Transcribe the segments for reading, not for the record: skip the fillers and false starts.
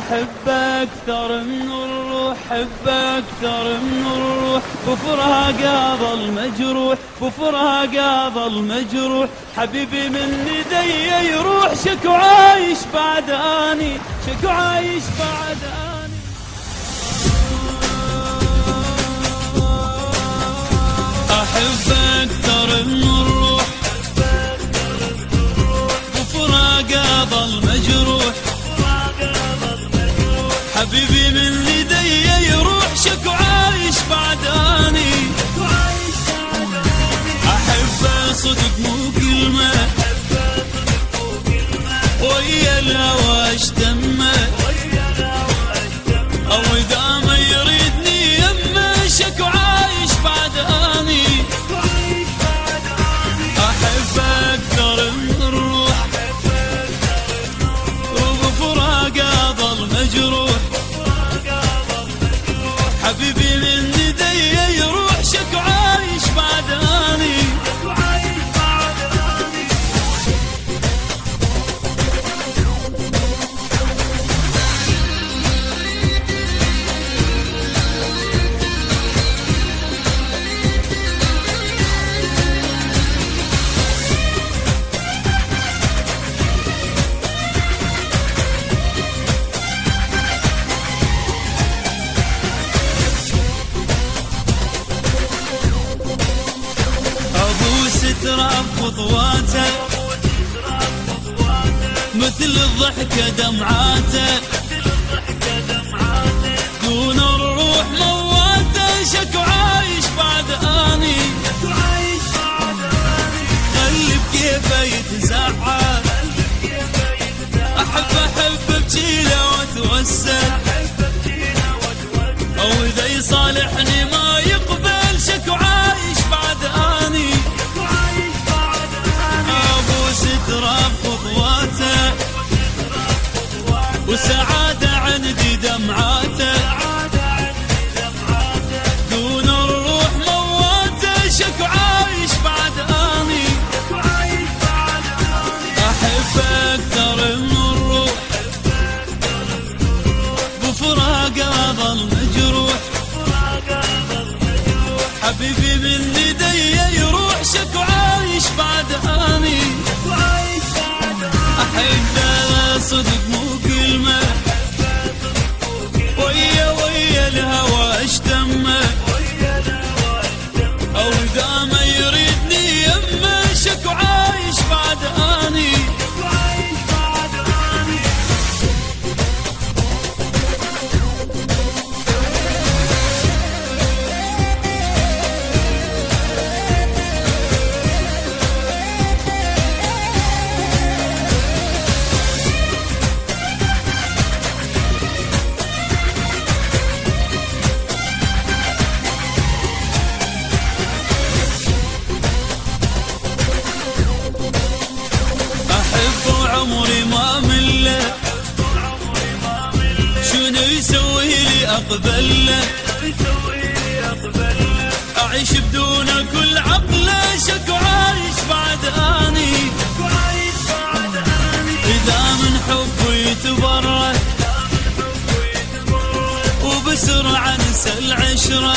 أحب أكثر من الروح، أحب أكثر من الروح، بفراق أظل مجروح، بفراق أظل مجروح. حبيبي من يدي يروح، شكو عايش بعد أني، شكو عايش بعد أني. أحب أكثر من الروح، بفراق أظل مجروح. حبيبي من يدي يروح، شكو عايش بعد أني. أحب صدق مو كلمة، ويا الهوى اشتمه، أو إذا ما يريدني يمه، شكو عايش بعد أني. أحب أكثر من الروح، وبفراق أظل مجروح. حبيبي من يدي يروح، شكو عايش بعد أني. تراب خطواته، مثل الضحكة دمعاته، دون الروح مواته، شكو عايش بعد أني. خلي بكيفه يتزعل، أحب بجيله واتوسل، أو إذا يصالحني ما يقبل، شكو عايش بعد أني. تراب خطواته، وسعادة عندي دمعاته، دون الروح مواته، شكو عايش بعد أني. أحب أكثر من الروح، بفراق أظل مجروح. حبيبي من يدي يروح، شكو عايش بعد أني. أحب صدق مو كلمة، ويا الهوى اشتمه، أو إذا ما يريدني يمه، شكو عايش بعد أني. عمري ما مله، شنو يسوي لي أقبله، أعيش بدون كل عقله، شكو عايش بعد أني. إذا من حبه يتبرى، وبسرعة ننسى العشرة،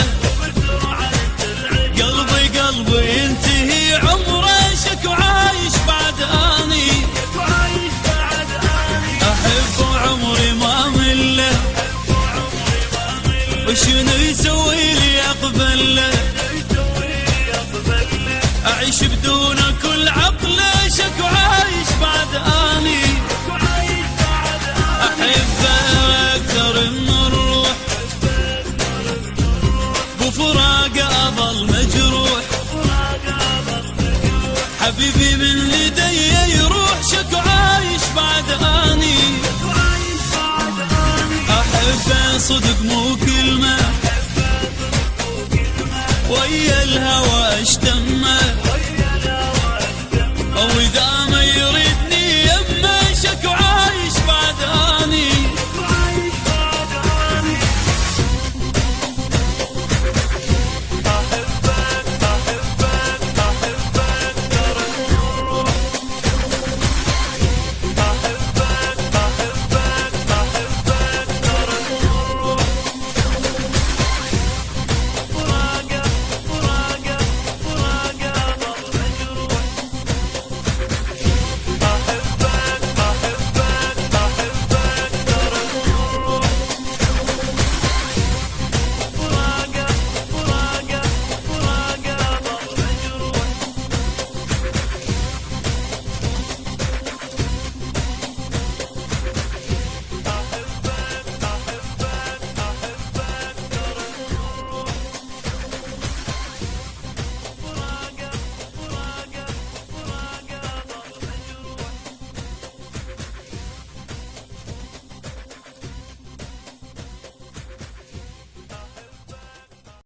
قلبي ينتهي عمره، شكو عايش بعد أني. أحب عمري ما مله، وشنو يسوي لي أقبله، أعيش بدون كل عقله، شكو عايش بعد أني. أحب أكثر من الروح، بفراق أظل مجروح. حبيبي من يدي يروح، شكو عايش بعد أني. أحب صدق مو كلمة، ويا الهوى اشتمه،